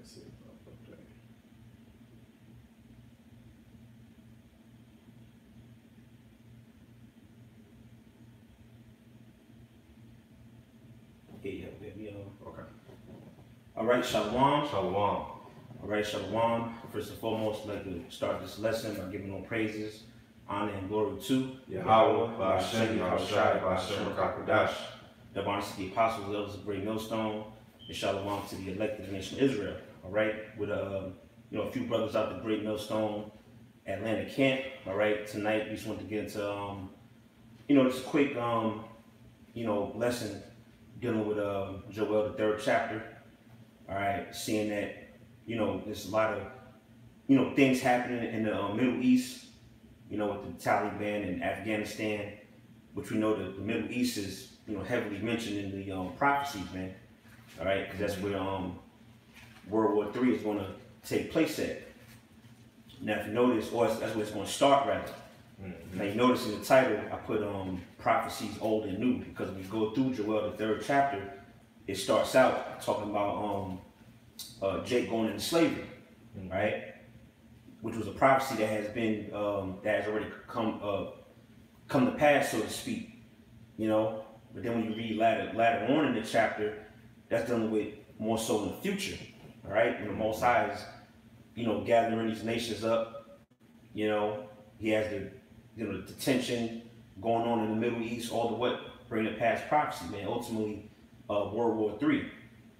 see. Yeah. Okay. All right, Shalom. Shalom. All right, Shalom. First and foremost, I'd like to start this lesson by giving all praises, honor, and glory to Yahweh, Ba'ashem, Yahushai, Ba'ashem, Rakakodash. The honors to the apostles, elders of Great Millstone, and Shalom to the elected nation Israel. All right, with a few brothers out the Great Millstone, Atlanta camp. All right, tonight we just want to get into just a quick lesson dealing with Joel, the 3rd chapter. All right, seeing that there's a lot of things happening in the Middle East, with the Taliban and Afghanistan, which we know that the Middle East is heavily mentioned in the prophecies, man. All right, because that's where World War III is going to take place at. Now, if you notice, or that's where it's going to start, rather. Now, you notice in the title, I put Prophecies Old and New, because when you go through Joel, the 3rd chapter, it starts out talking about Jake going into slavery, right? Which was a prophecy that has been, that has already come to pass, so to speak, But then when you read later on in the chapter, that's dealing with more so in the future, all right? And the Most High is, gathering these nations up, He has the tension going on in the Middle East, all the what, bringing it past prophecy, man. Ultimately, World War III,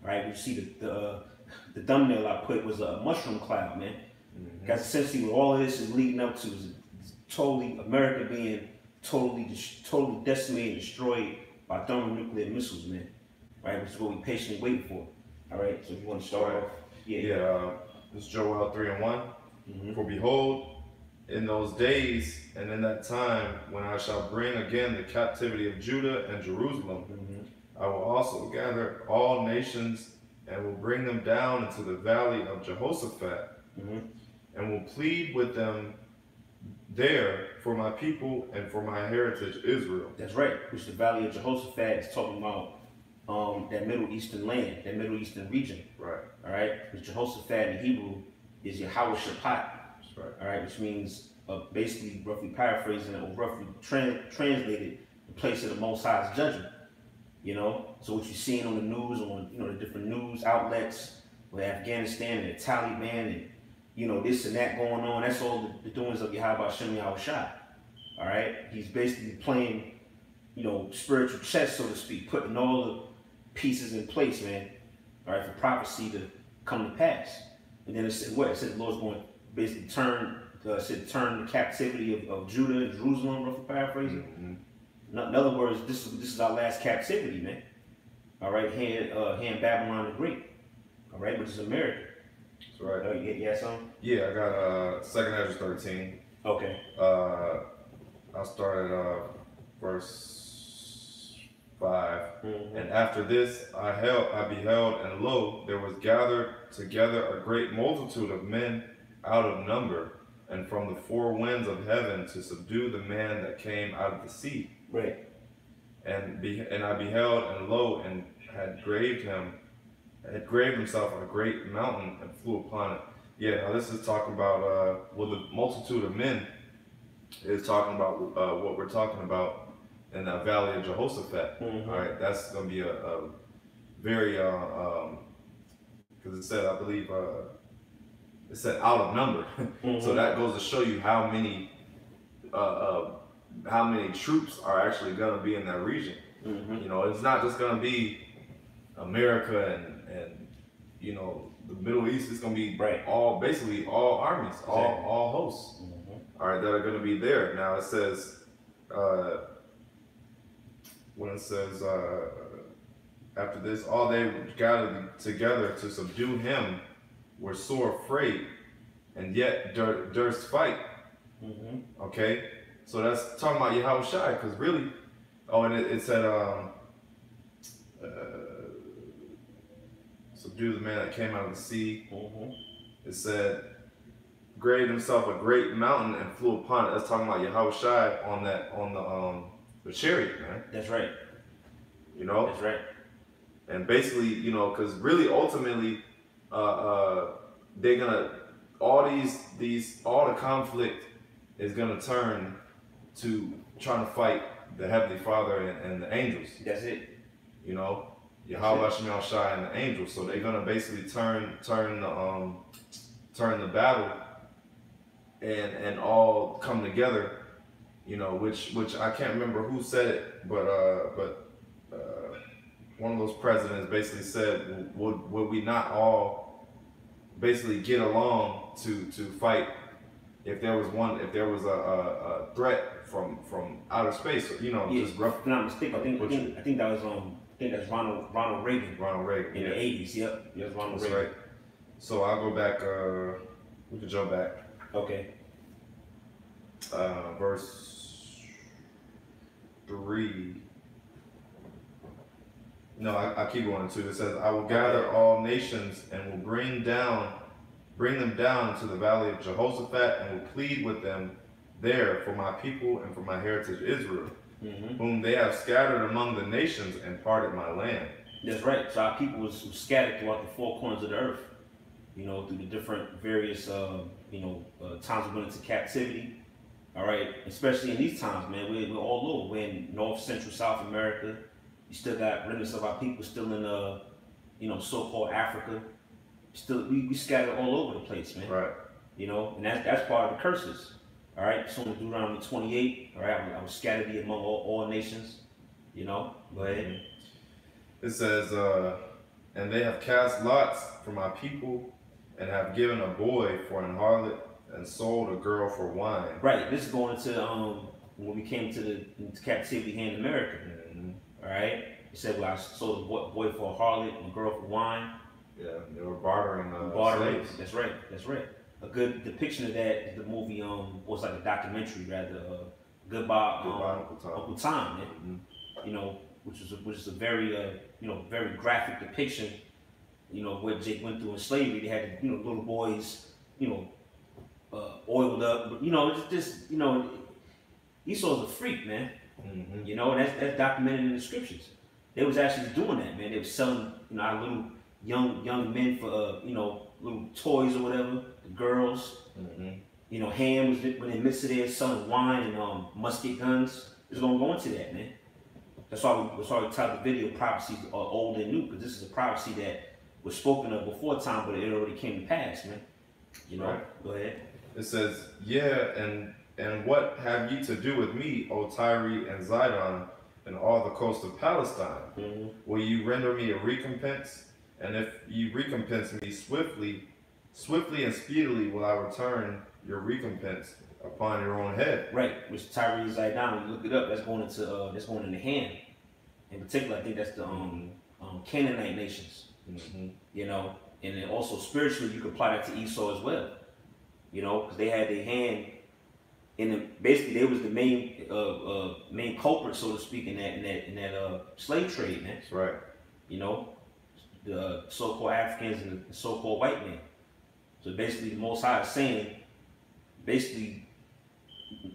right? We see the thumbnail I put was a mushroom cloud, man. That's essentially what all of this is leading up to, is totally America being totally decimated and destroyed by thermonuclear missiles, man. Right, which is what we patiently waiting for. All right, so if you want to start off, This is Joel 3:1. For behold, in those days and in that time, when I shall bring again the captivity of Judah and Jerusalem, I will also gather all nations and will bring them down into the valley of Jehoshaphat, and will plead with them there for my people and for my heritage Israel. That's right, which the valley of Jehoshaphat is talking about that Middle Eastern land, that Middle Eastern region. Right. All right, which Jehoshaphat in Hebrew is Yahweh Shaphat. That's right. All right, which means basically, roughly paraphrasing it, or roughly translated, the place of the Most High's judgment. So what you're seeing on the news, on the different news outlets with Afghanistan and the Taliban and this and that going on, that's all the doings of Yahweh Shem Yahushai. All right, he's basically playing spiritual chess, so to speak, putting all the pieces in place, man. All right, for prophecy to come to pass. And then it said what? It said the Lord's going to basically turn the captivity of Judah and Jerusalem, roughly paraphrasing. In other words, this is our last captivity, man. All right, here in Babylon the Great. All right, which is America. That's right. You got something? Yeah, I got 2nd Ezra 13. Okay. I'll start at verse 5. And after this I beheld, and lo, there was gathered together a great multitude of men out of number, and from the 4 winds of heaven, to subdue the man that came out of the sea. Right. And I beheld, and lo, and had graved himself on a great mountain, and flew upon it. Yeah, now this is talking about the multitude of men is talking about what we're talking about in the valley of Jehoshaphat. All right, that's going to be a very because it said, I believe it said out of number. So that goes to show you how many troops are actually going to be in that region. It's not just going to be America and the Middle East. It's going to be basically all armies, all hosts. All right, that are going to be there. Now it says, when it says, after this, all they gathered together to subdue him were sore afraid, and yet durst fight. Okay, so that's talking about Yahushai, because really, and it said, subdue the man that came out of the sea. It said, graved himself a great mountain and flew upon it. That's talking about Yahushai on the chariot, man. That's right. That's right. And basically, because really, ultimately, they're gonna all the conflict is gonna turn to trying to fight the Heavenly Father and the angels. That's it. You know, Yahweh Shemel Shai and the angels. So they're gonna basically turn the battle and all come together. You know, which I can't remember who said it, but one of those presidents basically said, would we not all basically get along to fight if there was a threat from outer space, you know, yeah, just rough. If I'm not mistaken, I think that was I think that's Ronald Reagan. Ronald Reagan in the 80s. Yep, that's Ronald Reagan. Right. So I'll go back. We can jump back. Okay. Verse 3. No, I keep going to. It says, "I will gather all nations and will bring them down to the valley of Jehoshaphat, and will plead with them there for my people and for my heritage Israel, whom they have scattered among the nations and parted my land." That's right. So our people was scattered throughout the four corners of the earth. You know, through the different various times we went into captivity. All right, especially in these times, man, we're all over. We're in North, Central, South America. You still got remnants of our people still in so-called Africa. Still, we scattered all over the place, man. Right. You know, and that's part of the curses. All right, so in Deuteronomy 28, all right, I was scattered thee among all nations. You know, go ahead. It says, "And they have cast lots for my people, and have given a boy for an harlot, and sold a girl for wine." Right. This is going into when we came into captivity here in America. All right. It said, "Well, I sold a boy for a harlot and a girl for wine." Yeah, they were bartering slaves. That's right. That's right. A good depiction of that is the movie. Was like a documentary rather. Goodbye, Uncle Tom, man. You know, which is a very very graphic depiction. You know what Jake went through in slavery. They had little boys, oiled up. But it's just Esau's a freak, man. You know, and that's documented in the scriptures. They was actually doing that, man. They was selling our little young men for little toys or whatever. The girls, Ham was when they mixed it there selling wine and musket guns. It's gonna go into that, man. That's why we titled the video "Prophecies are Old and New," because this is a prophecy that was spoken of before time, but it already came to pass, man. You know, right. Go ahead. It says, "Yeah, and what have ye to do with me, O Tyre and Zidon, and all the coast of Palestine? Will you render me a recompense? And if you recompense me swiftly and speedily will I return your recompense upon your own head." Right, which Tyre and Zidon, when you look it up, that's going into Ham. In particular, I think that's the Canaanite nations. You know, and then also spiritually, you could apply that to Esau as well. You know, because they had their hand in basically they was the main culprit, so to speak, in that slave trade, man. That's right. You know, the so-called Africans and the so-called white men. So basically, the Most High is saying, basically,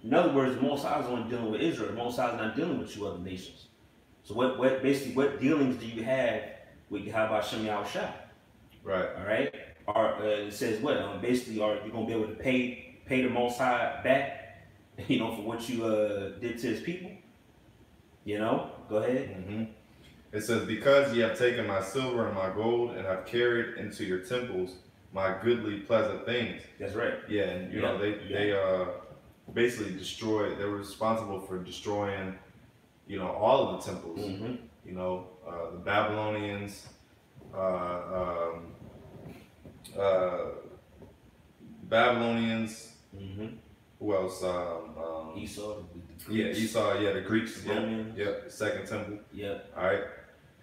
in other words, the Most High is only dealing with Israel. The Most High is not dealing with you other nations. So what dealings do you have with Yahweh Shem Yahushua? Right. All right. It says what? Basically, are you gonna be able to pay the Most High back? For what you did to His people. You know. Go ahead. It says, "Because ye have taken my silver and my gold, and have carried into your temples my goodly pleasant things." That's right. Yeah, and they basically destroyed. They were responsible for destroying, all of the temples. The Babylonians, who else? Esau. Esau. Yeah, the Greeks. Yeah, Second Temple. Yeah. All right,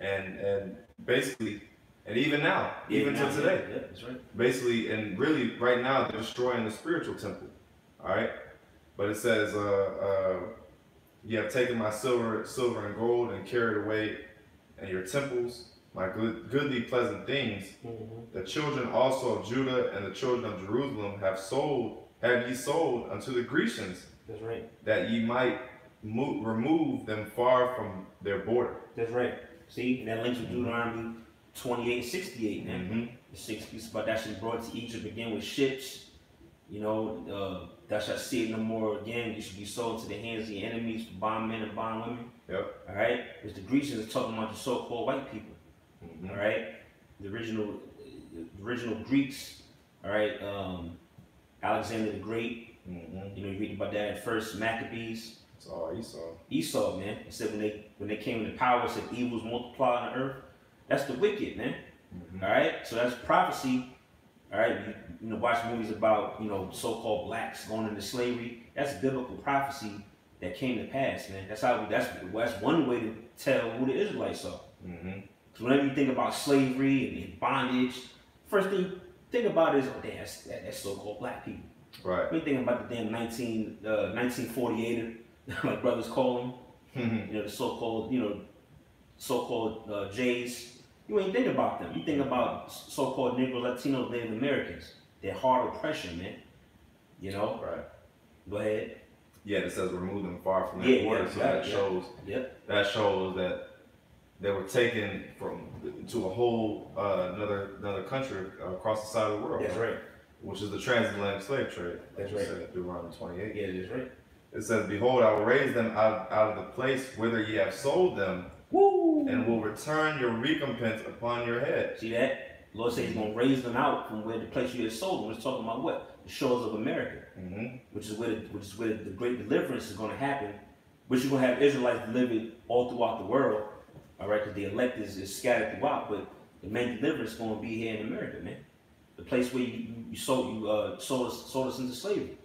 and basically, and even now, even to today. Yeah, that's right. Basically, and really, right now, they're destroying the spiritual temple. All right, but it says, "You have taken my silver and gold, and carried away, and your temples, my goodly pleasant things. The children also of Judah and the children of Jerusalem have ye sold unto the Grecians." That's right. "That ye might remove them far from their border." That's right. See, and that links with Deuteronomy 28, 68, man. The 6 speaks about that shall be brought to Egypt again with ships. You know, thou shalt see it no more again. You should be sold to the hands of your enemies, bondmen and bondwomen. Yep. All right. Because the Grecians are talking about the so-called white people. All right. The original Greeks. All right. Alexander the Great. You know, you read about that at first Maccabees. It's all Esau. Esau, man. It said when they came into power, it said evils multiplied on the earth. That's the wicked, man. All right. So that's prophecy. All right, you know, watch movies about, you know, so-called blacks going into slavery. That's biblical prophecy that came to pass, man. That's one way to tell who the Israelites are. So whenever you think about slavery and bondage, first thing you think about is, oh, damn, that's so-called black people. Right. When you think about the damn 1948, like brothers call them, you know, the so-called, you know, so-called Jays. You ain't think about them. You think about so-called Negro, Latinos, Native Americans. They're hard oppression, man. You know? Right. Go ahead. Yeah, it says remove them far from their borders. So that shows that they were taken to a whole another country across the side of the world. That's right. Which is the transatlantic slave trade. That's right. Said Deuteronomy 28. Yeah, that's right. It says, behold, I will raise them out of the place whither ye have sold them. Woo! And will return your recompense upon your head. See that? The Lord says He's going to raise them out from where the place you had sold them. It's talking about what? The shores of America, which is where the great deliverance is going to happen. Which you're going to have Israelites delivered all throughout the world, all right? Because the elect is scattered throughout, but the main deliverance is going to be here in America, man. The place where you sold us into slavery.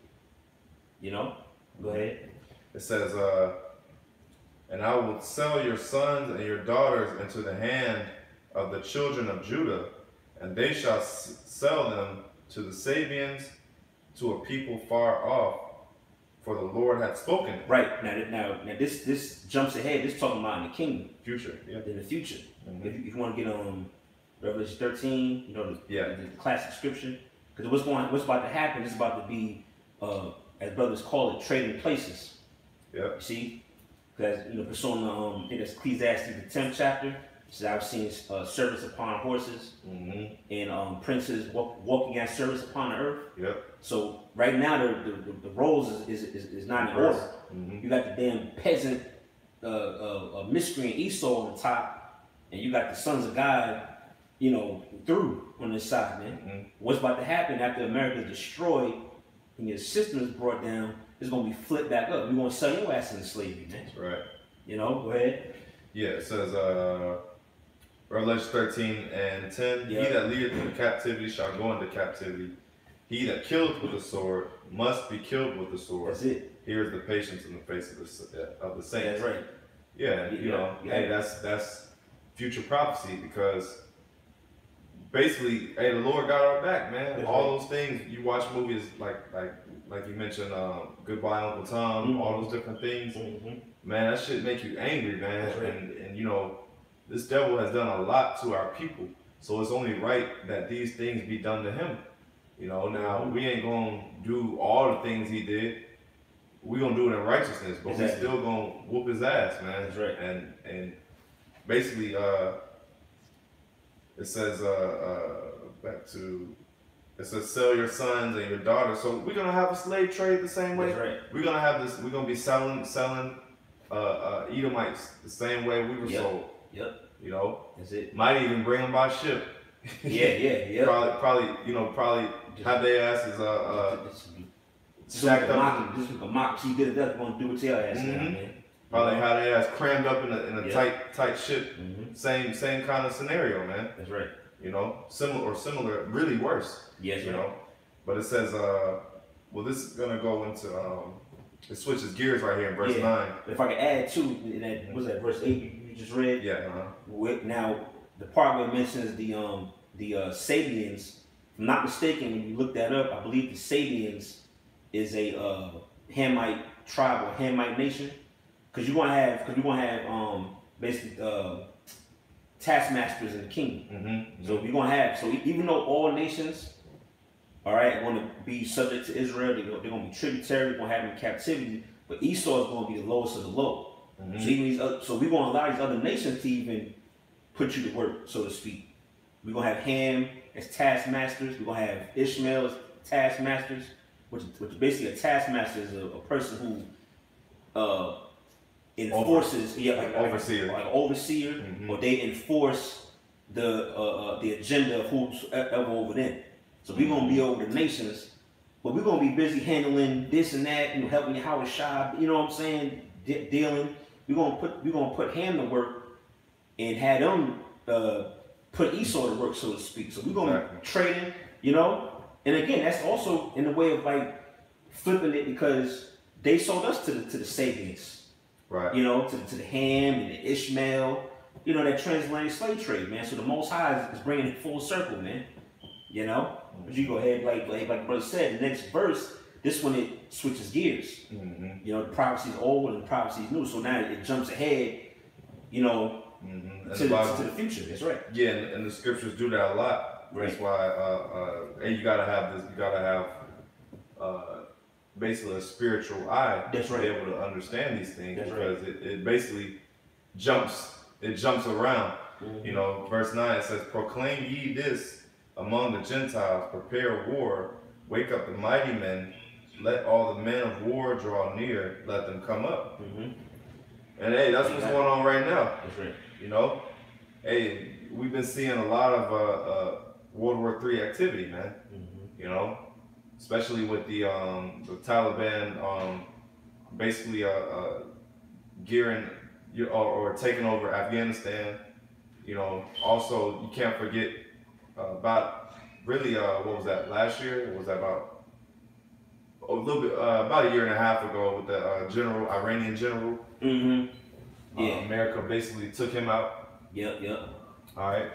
You know? Go ahead. It says, and I will sell your sons and your daughters into the hand of the children of Judah, and they shall sell them to the Sabians, to a people far off, for the Lord hath spoken. Right. Now this jumps ahead. This talking about in the kingdom. Future. Yeah. In the future. If you want to get on Revelation 13, you know, the classic scripture. Because what's about to happen is about to be, as brothers call it, trading places. Yeah. You see? Because, you know, Persona, I think that's Ecclesiastes, the 10th chapter. It says, I've seen service upon horses and princes walking at service upon the earth. Yep. So right now, the roles is not in order. You got the damn peasant, miscreant Esau on the top, and you got the sons of God, you know, through on this side, man. What's about to happen after America is destroyed and your system is brought down? It's going to be flipped back up. We're going to sell your ass into slavery, man. That's right. You know, go ahead. Yeah, it says, Revelation 13 and 10, He that leadeth into captivity shall go into captivity. He that killeth with the sword must be killed with the sword. That's it. Here is the patience in the face of the saints. That's right. Yeah, you know, hey, that's future prophecy, because basically, hey, the Lord got our back, man. That's all those things, you watch movies like you mentioned, Goodbye Uncle Tom, all those different things. Man, that shit make you angry, man. Right. And you know, this devil has done a lot to our people, so it's only right that these things be done to him. You know, now we ain't gonna do all the things he did. We gonna do it in righteousness, but we still gonna whoop his ass, man. That's right. And basically, it says it says sell your sons and your daughters. So we're gonna have a slave trade the same way. That's right. We're gonna have this. We're gonna be selling Edomites the same way we were sold. Yep. You know. That's it. Might even bring them by ship. Yeah. Probably have their asses stacked up. Just a mock. She did it. That's gonna do it to your ass now, man. Probably have their ass crammed up in a tight ship. Same kind of scenario, man. That's right. You know, similar, really worse. Yes, you know. But it says, well, this is gonna go into it switches gears right here in verse 9. If I could add too, was that verse 8 you just read? Yeah. Now the part where it mentions the Sabians, if I'm not mistaken, when you look that up, I believe the Sabians is a Hamite tribe or Hamite nation. Because you're gonna have basically taskmasters in the kingdom. So you're gonna have even though all nations, all right, want to be subject to Israel, they're gonna be tributary, they're gonna have them in captivity, but Esau is gonna be the lowest of the low. So we're gonna allow these other nations to even put you to work, so to speak. We're gonna have Ham as taskmasters. We're gonna have Ishmael as taskmasters, which basically a taskmaster is a person who enforces, like overseer, like an overseer, or they enforce the agenda of who's ever over them. So we're gonna be over the nations, but we're gonna be busy handling this and that, helping Howard Shah, you know what I'm saying, dealing. We're gonna put Ham to work and have them put Esau to work, so to speak. So we're gonna be trading, And again, that's also in the way of like flipping it, because they sold us to the Sabians. Right. To the Ham and the Ishmael, that transatlantic slave trade, man. So the Most High is bringing it full circle, man. But you go ahead, like brother said, the next verse, this one it switches gears. The prophecy's old and the prophecy's new, so now it jumps ahead, to the future. That's right. Yeah, and the scriptures do that a lot. Right. That's why, and you gotta have this. You gotta have basically a spiritual eye to be able to understand these things, because it basically jumps around. Verse 9 it says, "Proclaim ye this among the Gentiles, prepare war, wake up the mighty men, let all the men of war draw near, let them come up." And hey, that's what's going on right now. That's right. Hey, we've been seeing a lot of World War III activity, man. Especially with the Taliban basically gearing or taking over Afghanistan. Also you can't forget about really what was that, last year? Or was that about a little bit about a year and a half ago with the Iranian general? Yeah. America basically took him out. Yep. All right.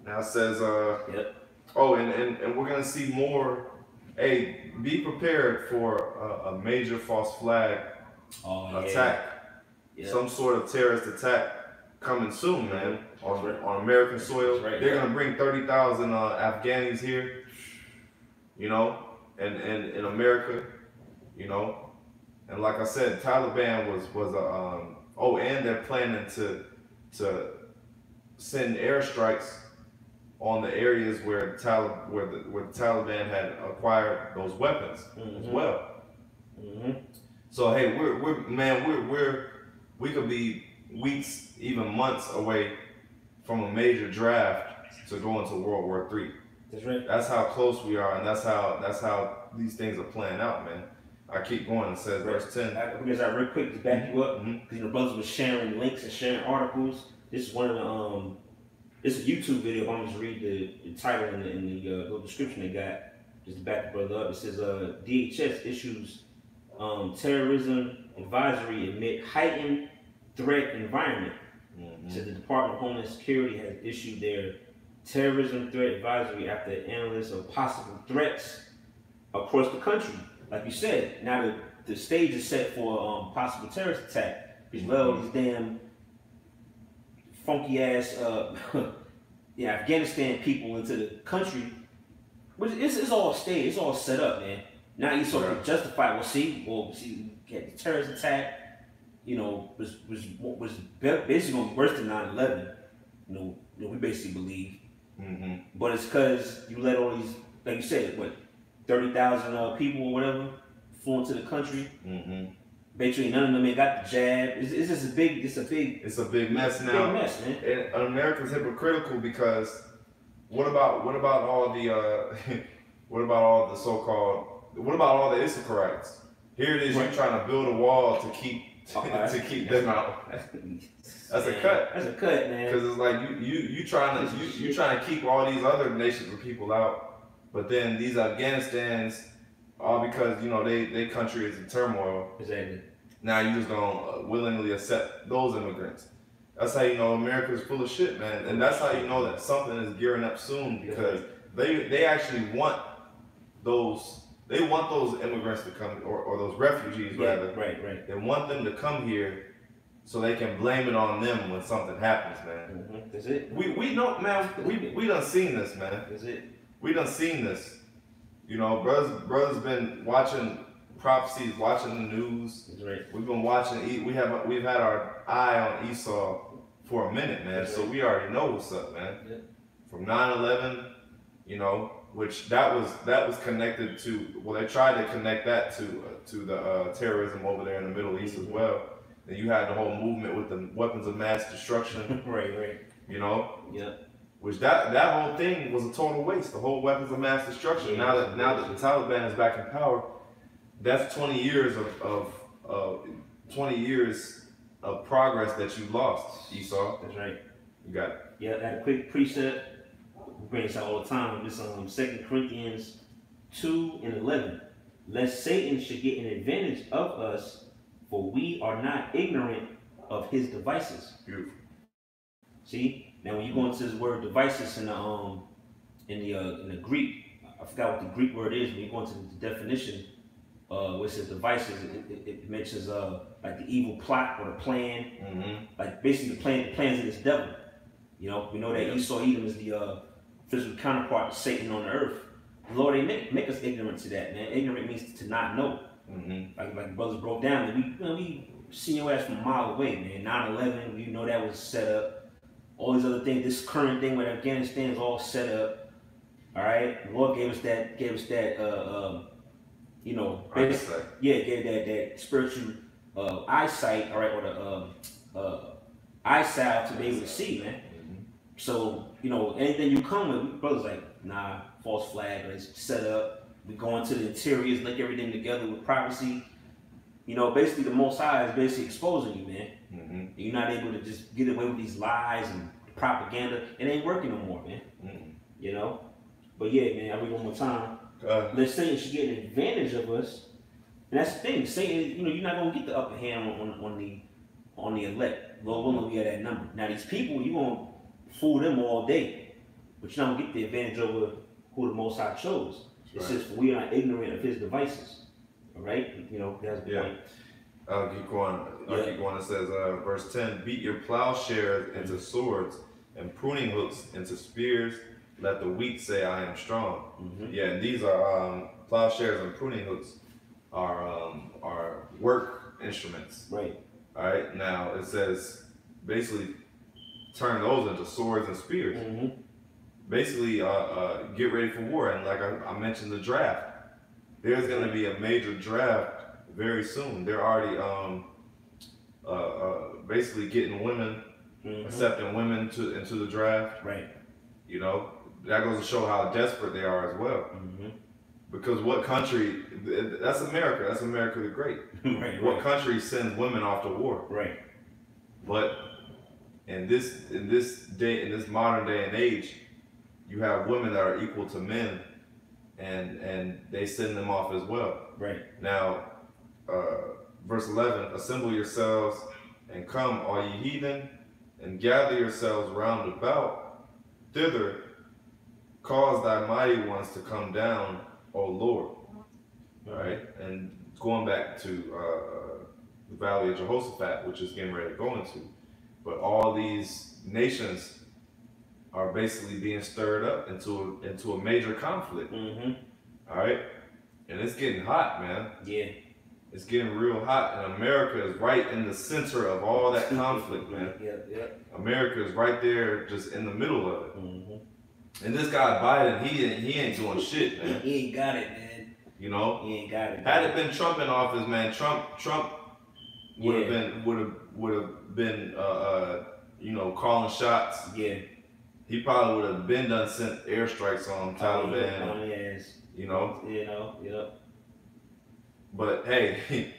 Now it says Yep. Oh, and we're gonna see more. Hey, be prepared for a major false flag attack. Yep. Some sort of terrorist attack coming soon, man. On American soil. They're gonna bring 30,000 Afghanis here. And in America, and like I said, Taliban was and they're planning to send airstrikes on the areas where the Taliban had acquired those weapons as well. So hey, we could be weeks, even months away from a major draft to go into World War III. That's right. That's how close we are, and that's how these things are playing out, man. I keep going. It says verse 10. Because real quick to back you up, because brothers were sharing links and sharing articles. This is one of the it's a YouTube video. I'm just read the title and the little description they got. Just to back the brother up. It says DHS issues terrorism advisory amid heightened threat environment. So the Department of Homeland Security has issued their terrorism threat advisory after analysis of possible threats across the country. Like you said, now the stage is set for possible terrorist attack. As well, these damn funky ass Afghanistan people into the country. But it's all staged, it's all set up, man. Now you sort of justify. We get the terrorist attack. Was basically gonna be worse than 9/11. We basically believe. But it's because you let all these, like you said, 30,000 people or whatever flew into the country. Basically, none of them ain't got the jab. It's just a big mess now. Big mess, man. And America's hypocritical, because what about all the what about all the so-called, what about all the Issacharites? Here it is, you're trying to build a wall to keep them out. That's a cut. That's a cut, man. Because it's like you trying to keep all these other nations of people out, but then these Afghanistans, all because they country is in turmoil. Exactly. Now you just gonna willingly accept those immigrants. That's how you know America's full of shit, man. And that's how you know that something is gearing up soon, because they actually want those. They want those immigrants to come, or those refugees rather. Right. They want them to come here so they can blame it on them when something happens, man. That's it. We know, man. We done seen this, man. That's it. We done seen this. Brothers been watching Prophecies, watching the news. That's right. We've been watching. We've had our eye on Esau for a minute, man. So we already know what's up, man. Yeah. from 9/11, you know, which that was connected to. Well, they tried to connect that to the terrorism over there in the Middle East as well. Then you had the whole movement with the weapons of mass destruction. Right. You know. Yeah. Which that whole thing was a total waste. The whole weapons of mass destruction. Yeah, now that the Taliban is back in power, that's 20 years of 20 years of progress that you lost, Esau. That's right. You got it. Yeah, that a quick precept. We bring this out all the time. This 2 Corinthians 2:11. Lest Satan should get an advantage of us, for we are not ignorant of his devices. Beautiful. See? Now when you go into this word devices in the Greek, I forgot what the Greek word is. When you go into the definition, where it says devices, it mentions like the evil plot or the plan, like basically the plans of this devil. You know, we know that Esau Edom is the physical counterpart of Satan on the earth. Lord, they make us ignorant to that, man. Ignorant means to not know. Like brothers broke down, and we seen your ass from a mile away, man. 9/11, we know that was set up. All these other things, this current thing with Afghanistan is all set up. All right, the Lord gave us that, you know, eyesight. Yeah, gave that spiritual eyesight, all right, or the eyesight to be able to see, man. So, you know, anything you come with, brothers like, nah, false flag, or it's set up. We go into the interiors, link everything together with privacy. You know, basically the Most High is basically exposing you, man. You're not able to just get away with these lies and propaganda. It ain't working no more, man. You know? But yeah, man, I'll read one more time. Let's say it should get an advantage of us. And that's the thing. Satan, you know, you're not gonna get the upper hand on the elect. Lord willing, we have that number. Now these people, you're gonna fool them all day, but you're not gonna get the advantage over who the Most High chose. It says, for we are not ignorant of his devices. All right? You know, that's the point. I'll keep going. It says, verse 10, beat your plowshares into swords and pruning hooks into spears. Let the weak say, I am strong. Yeah, and these are plowshares and pruning hooks are work instruments. Right. All right. Now it says basically turn those into swords and spears. Basically, get ready for war. And like I mentioned, the draft. There's going to be a major draft very soon. They're already basically getting women, accepting women into the draft. Right. You know, that goes to show how desperate they are as well. Because what country? That's America. That's America the Great. What country sends women off to war? Right. But in this modern day and age, you have women that are equal to men, and they send them off as well. Right. Now, verse 11: assemble yourselves and come, all ye heathen, and gather yourselves round about. Thither, cause thy mighty ones to come down, O Lord. All right, and going back to the Valley of Jehoshaphat, which is getting ready to go into, but all these nations are basically being stirred up into a major conflict. All right, and it's getting hot, man. Yeah, it's getting real hot, and America is right in the center of all that conflict, man. Yeah. America is right there, just in the middle of it. And this guy Biden, he ain't doing shit, man. He ain't got it, man. You know, he ain't got it. Had it been Trump in office, man, Trump would have been you know, calling shots. Yeah. He probably would have been done sent airstrikes on Taliban. Yes. You know. Yep. But hey,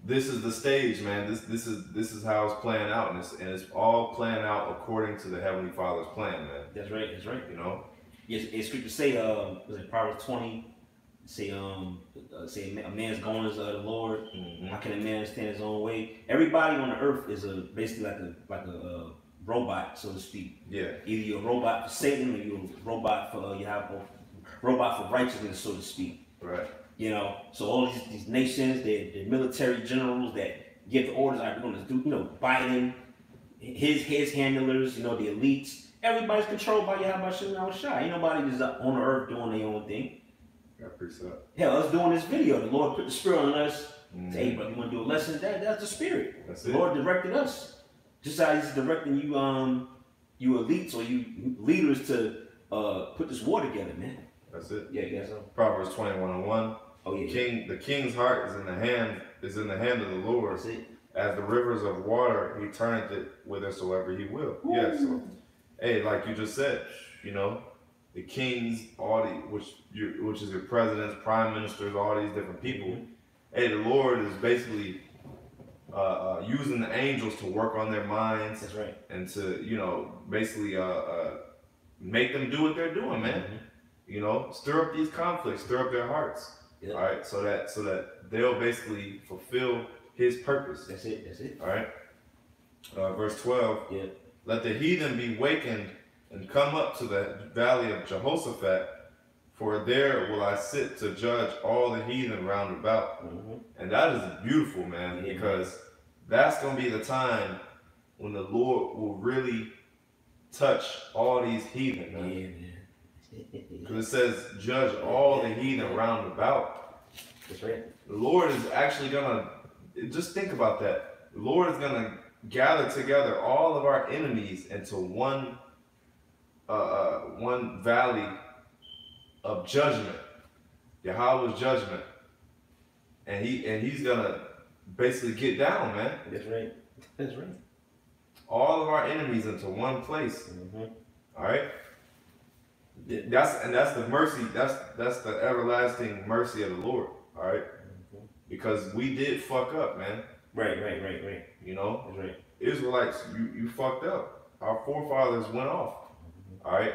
this is the stage, man. This is how it's playing out, and it's all playing out according to the Heavenly Father's plan, man. That's right. You know. Yes, it's scripture say, was it Proverbs 20? Say a man's going is the Lord. How can a man stand his own way? Everybody on the earth is basically like a robot, so to speak. Yeah. Either you're a robot for Satan, or you're a robot for robot for righteousness, so to speak. Right. You know, so all these nations, they're military generals that give the orders. Like, we're going to do, you know, Biden, his handlers, you know, the elites. Everybody's controlled by Yahweh Shai. Ain't nobody just on the earth doing their own thing. Hell, us doing this video, the Lord put the spirit on us. Say, hey, brother, you want to do a lesson? That's the spirit. That's the Lord directed us. Just how He's directing you, you elites or you leaders to put this war together, man. That's it. Yeah, so. Proverbs 21:1. Oh yeah. The king's heart is in the hand of the Lord. That's it. As the rivers of water, he turneth it whithersoever he will. Ooh. Yeah, so hey, like you just said, you know, the kings, which is your presidents, prime ministers, all these different people. Mm-hmm. Hey, the Lord is basically using the angels to work on their minds. That's right. And to, you know, basically make them do what they're doing, man. Mm-hmm. You know, stir up these conflicts, stir up their hearts. Yep. All right, so that they'll basically fulfill his purpose. That's it. All right. Verse 12. Yeah. Let the heathen be wakened and come up to the valley of Jehoshaphat, for there will I sit to judge all the heathen round about. Mm-hmm. And that is beautiful, man, yeah, because that's going to be the time when the Lord will really touch all these heathen, man. Yeah, man. Because it says, judge all the heathen round about. That's right. The Lord is actually going to, just think about that. The Lord is going to gather together all of our enemies into one valley of judgment. Yahweh's judgment. And he's going to basically get down, man. That's right. That's right. All of our enemies into one place. Mm-hmm. All right? That's the mercy. That's the everlasting mercy of the Lord. All right, mm-hmm. Because we did fuck up, man. Right. You know, that's right. Israelites, you fucked up. Our forefathers went off. Mm-hmm. All right,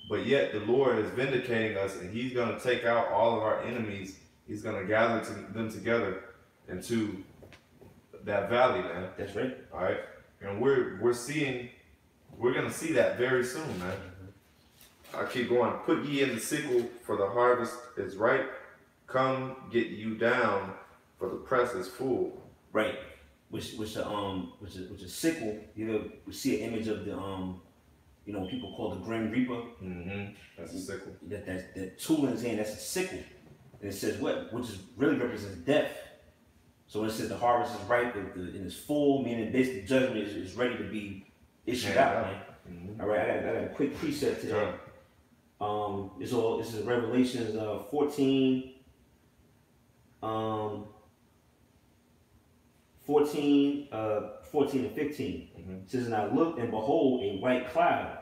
but yet the Lord is vindicating us, and He's gonna take out all of our enemies. He's gonna gather them together into that valley, man. That's right. All right, and we're gonna see that very soon, man. Mm-hmm. I keep going. Put ye in the sickle, for the harvest is ripe. Come, get you down, for the press is full. Right. Which a sickle. You know, we see an image of the you know, people call the Grim Reaper. Mm-hmm. That's a sickle. That tool in his hand. That's a sickle. And it says what? Which is really represents death. So when it says the harvest is ripe and it's full, meaning basically judgment is ready to be issued out, man. Mm-hmm. All right. I got a quick precept to that. This is Revelations 14 and 15. Mm-hmm. It says, and I looked, and behold, a white cloud,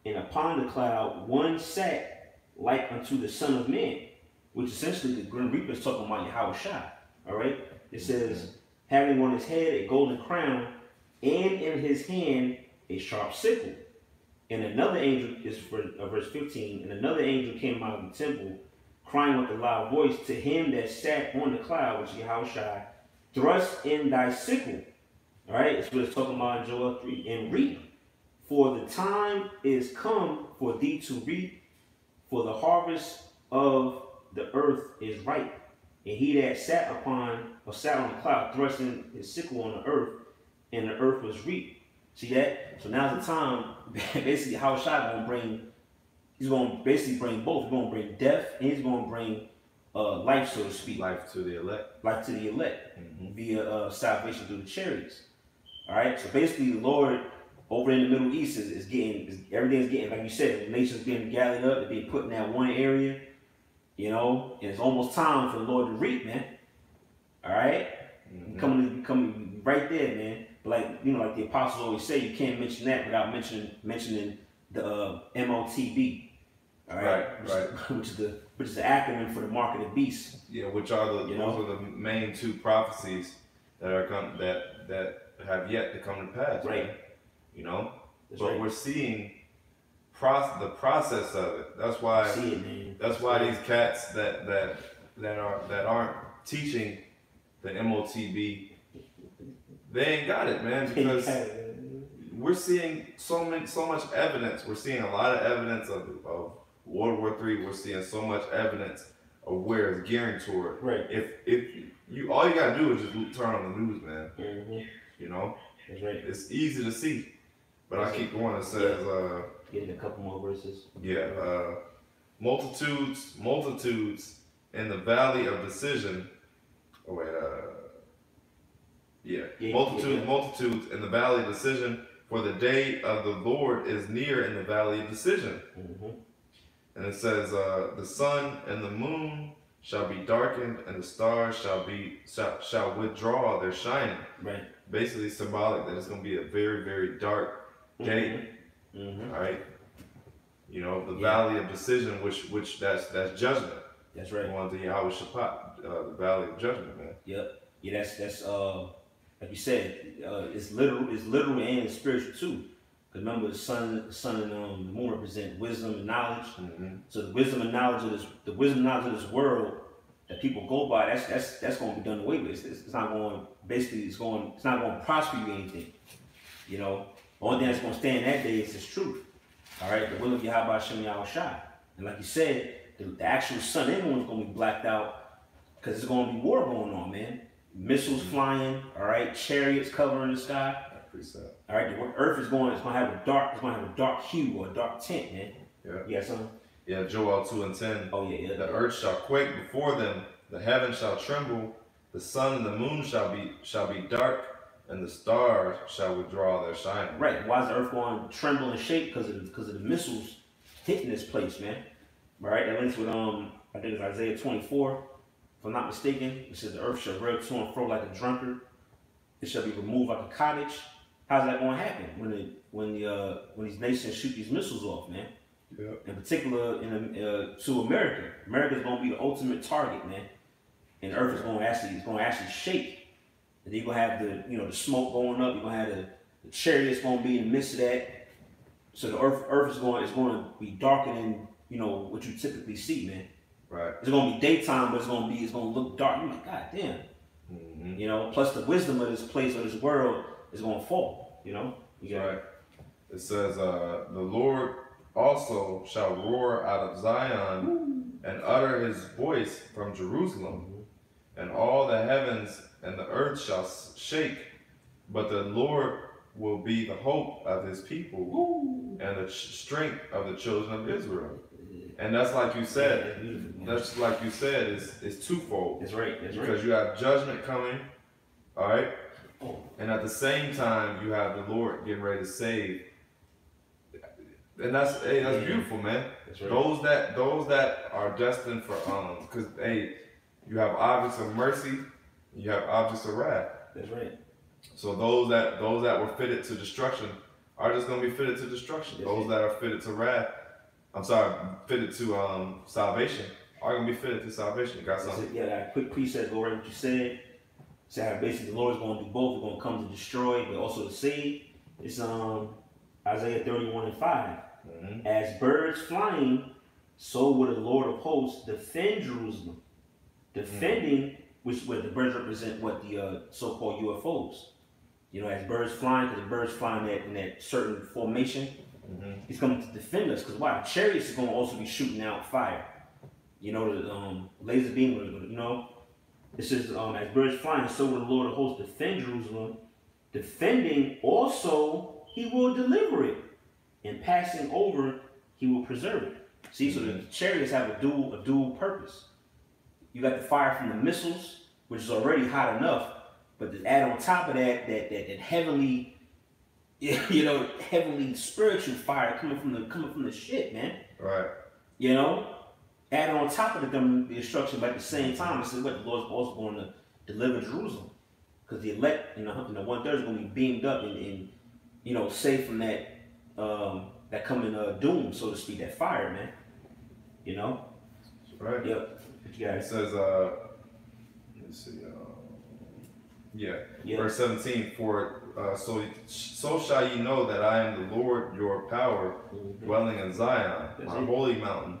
and upon the cloud one sat like unto the Son of Man, which essentially the Grim Reaper is talking about Yahushua. All right. It says, mm-hmm. having on his head a golden crown, and in his hand a sharp sickle. And another angel, is for verse 15, and another angel came out of the temple, crying with a loud voice to him that sat on the cloud, which is Yahushua, thrust in thy sickle. All right, that's what it's talking about in Joel 3, and reap. For the time is come for thee to reap, for the harvest of the earth is ripe. And he that sat on the cloud thrust in his sickle on the earth, and the earth was reaped. See that? So now's the time, basically, how Shai he's going to basically bring both. He's going to bring death, and he's going to bring life, so to speak. Life to the elect. Life to the elect, mm-hmm. via salvation through the chariots. All right? So basically, the Lord over in the Middle East everything's getting, like you said, the nations being gathered up, they're being put in that one area, you know, and it's almost time for the Lord to reap, man. All right? Mm-hmm. Coming right there, man. Like, you know, like the apostles always say, you can't mention that without mentioning the MOTB. All right, which is the acronym for the mark of the beast. Yeah, which are those are the main two prophecies that have yet to come to pass. Right. Man. You know, that's but right. We're seeing the process of it. That's why. See it, man. That's why these cats that aren't teaching the MOTB. They ain't got it, man, because we're seeing so much evidence. We're seeing a lot of evidence of World War III. We're seeing so much evidence of where it's gearing toward. Right. If you all you gotta do is just turn on the news, man. Mm-hmm. You know, that's right. It's easy to see, but I keep going. It says, getting a couple more verses. Yeah. Multitudes in the valley of decision. Oh wait. Multitudes in the valley of decision, For the day of the Lord is near in the valley of decision. And it says, the sun and the moon shall be darkened, and the stars shall withdraw their shining. Right. Basically symbolic that it's going to be a very, very dark day. All right. You know, the valley of decision, which that's judgment. That's right. Going to Yahweh Shaphat, the valley of judgment, man. Yep. Yeah, that's like you said, it's literal and it's spiritual too. Because remember, the sun and the moon represent wisdom and knowledge. So the wisdom and knowledge of this world that people go by, that's going to be done away with. It's not going. Basically, it's not going to prosper you anything. You know, the only thing that's going to stand that day is His truth. All right, the will of Yahweh Shem Yahushai. And like you said, the actual sun and moon is going to be blacked out because there's going to be war going on, man. Missiles flying, all right, chariots covering the sky. Pretty sad. All right, the earth is going to have a dark hue or a dark tint, man. Yeah. You got something? Yeah, Joel 2:10. Oh yeah. The earth shall quake before them, the heavens shall tremble, the sun and the moon shall be dark, and the stars shall withdraw their shining. Right. Why is the earth going to tremble and shake? Because of the missiles hitting this place, man. All right. That links with I think it's Isaiah 24. If I'm not mistaken, it says the earth shall rip to and fro like a drunkard. It shall be removed like a cottage. How's that going to happen when these nations shoot these missiles off, man? Yeah. In particular, to America. America's going to be the ultimate target, man. And the earth is going to actually shake. And then you're going to have the smoke going up. You're going to have the chariots going to be in the midst of that. So the earth is going to be darker than what you typically see, man. Right. It's going to be daytime, but it's going to look dark. You're like, God damn. Plus the wisdom of this place, of this world, is going to fall. Right. It says, the Lord also shall roar out of Zion and utter His voice from Jerusalem, and all the heavens and the earth shall shake, but the Lord will be the hope of His people and the strength of the children of Israel. And that's like you said. That's like you said. It's twofold. That's right. Because you have judgment coming, all right, and at the same time you have the Lord getting ready to save. And that's beautiful, man. That's right. Those that are destined for because you have objects of mercy, you have objects of wrath. That's right. So those that were fitted to destruction are just going to be fitted to destruction. Those that are fitted to wrath, fitted to salvation are going to be fitted to salvation. You got something? Yeah, that quick precept go right what you said. So how basically the Lord is going to do both. He's going to come to destroy, but also to save. It's Isaiah 31:5. As birds flying, so will the Lord of hosts defend Jerusalem. Defending, where the birds represent what the so-called UFOs. As birds flying, because the birds flying in that certain formation, He's coming to defend us. Because why? The chariots are going to also be shooting out fire. The laser beam, It says, as birds flying, so will the Lord of hosts defend Jerusalem. Defending also, He will deliver it. And passing over, He will preserve it. See, so the chariots have a dual purpose. You got the fire from the missiles, which is already hot enough, but to add on top of that heavenly, heavenly spiritual fire coming from the shit, man. Right. Add on top of the instruction, but at the same time, it says what the Lord's also going to deliver Jerusalem, because the elect, 1/3 is going to be beamed up and safe from that. That coming doom, so to speak, that fire, man. Right. Yep. What you got? It says, let's see, verse 17. For so shall ye know that I am the Lord your power, dwelling in Zion, my holy mountain.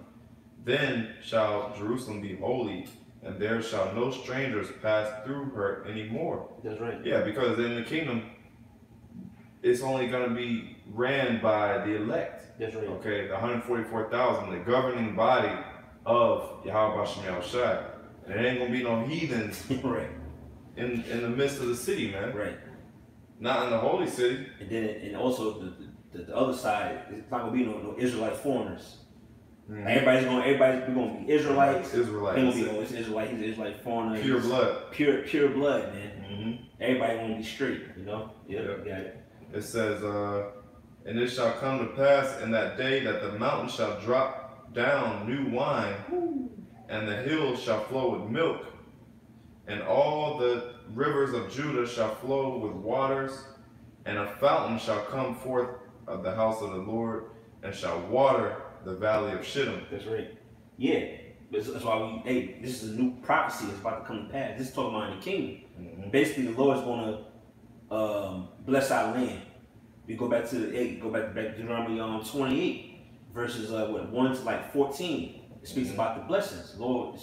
Then shall Jerusalem be holy, and there shall no strangers pass through her anymore. That's right. Yeah, because in the kingdom, it's only going to be ran by the elect. That's right. Okay, the 144,000, the governing body of Yahweh Shem Yahushai. And there ain't going to be no heathens right. in the midst of the city, man. Right. Not in the holy city. And then, and also the other side, it's not going to be no Israelite foreigners. Everybody's going to be Israelites. Israelites. Ain't gonna be it's Israelite. He's an Israelite foreigner. Pure blood. Pure blood, man. Everybody want to be straight, Yeah. Got it. It says, and it shall come to pass in that day that the mountain shall drop down new wine, and the hills shall flow with milk, and all the rivers of Judah shall flow with waters, and a fountain shall come forth of the house of the Lord, and shall water the valley of Shittim. That's right. Yeah. That's why this is a new prophecy that's about to come to pass. This is talking about in the kingdom. Mm-hmm. Basically, the Lord's going to bless our land. We go back to Deuteronomy 28, verses 1 to like 14. It speaks about the blessings. The Lord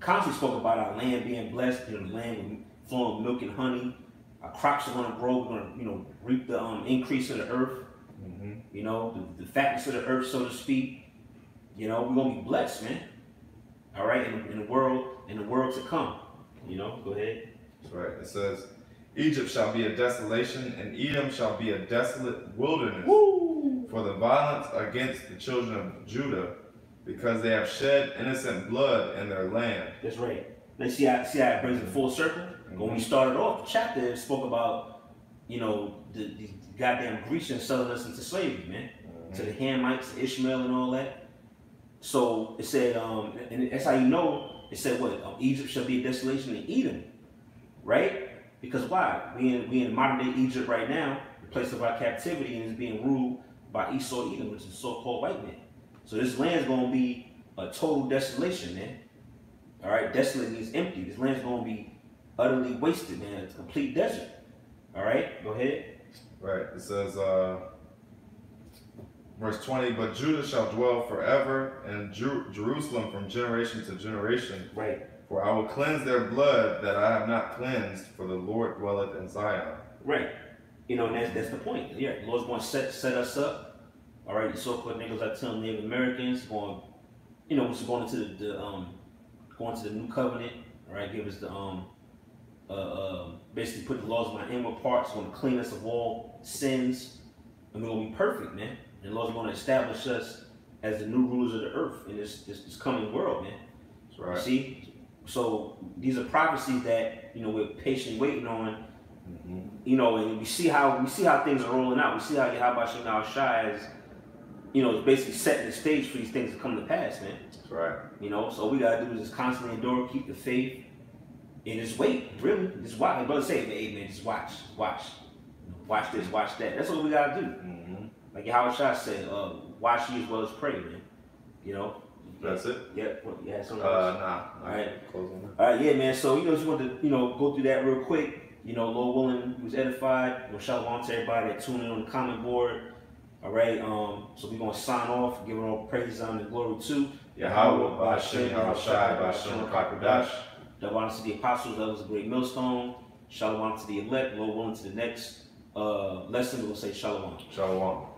constantly spoke about our land being blessed, the land flowing with milk and honey. Our crops are going to grow. We're going to, reap the increase of the earth. Mm-hmm. The fatness of the earth, so to speak. We're going to be blessed, man. All right, in the world to come. Go ahead. That's right. It says, Egypt shall be a desolation, and Edom shall be a desolate wilderness. Woo! For the violence against the children of Judah, because they have shed innocent blood in their land. That's right. Now see how it brings it full circle? Mm-hmm. When we started off the chapter, it spoke about, the goddamn Grecians selling us into slavery, man. Mm-hmm. To the Hamites, Ishmael, and all that. So it said, and that's how it said what? Egypt shall be a desolation in Edom, right? Because why? We in modern day Egypt right now, the place of our captivity, and is being ruled by Esau Edom, which is so-called white man. So this land's going to be a total desolation, man. All right, desolate means empty. This land's going to be utterly wasted, man. It's a complete desert. All right, go ahead. Right, it says, verse 20, but Judah shall dwell forever, and Jerusalem from generation to generation. Right. For I will cleanse their blood that I have not cleansed, for the Lord dwelleth in Zion. Right. And that's the point. Yeah, the Lord's going to set us up. All right, the so-called niggas are telling Native Americans going into the new covenant. All right, give us the basically put the laws on our inward parts, going to clean us of all sins, and we're going to be perfect, man. And the Lord's going to establish us as the new rulers of the earth in this coming world, man. That's right. See? So these are prophecies that we're patiently waiting on. Mm-hmm. And we see how things are rolling out. We see how Yahweh Shem Shai is, is basically setting the stage for these things to come to pass, man. That's right. So all we gotta do is just constantly endure, keep the faith, and just wait. Really, just watch. Like brother say, hey man, just watch this, watch that. That's what we gotta do. Mm-hmm. Like Yahweh Shai said, watch ye as well as pray, man. That's it? Yep. You had something else? Nah. All right. Closing. All right, yeah, man. So, just wanted to, go through that real quick. Lord willing, he was edified. Shalom to everybody that tuned in on the comment board. All right. So we're going to sign off, giving all praise, honor, and glory to Yahweh, Ba'ashem, Yahushai, Ba'ashem, Kakadash. Shalom to the apostles, that was a great millstone. Shalom to the elect. Lord willing, to the next lesson, we'll say shalom. Shalom.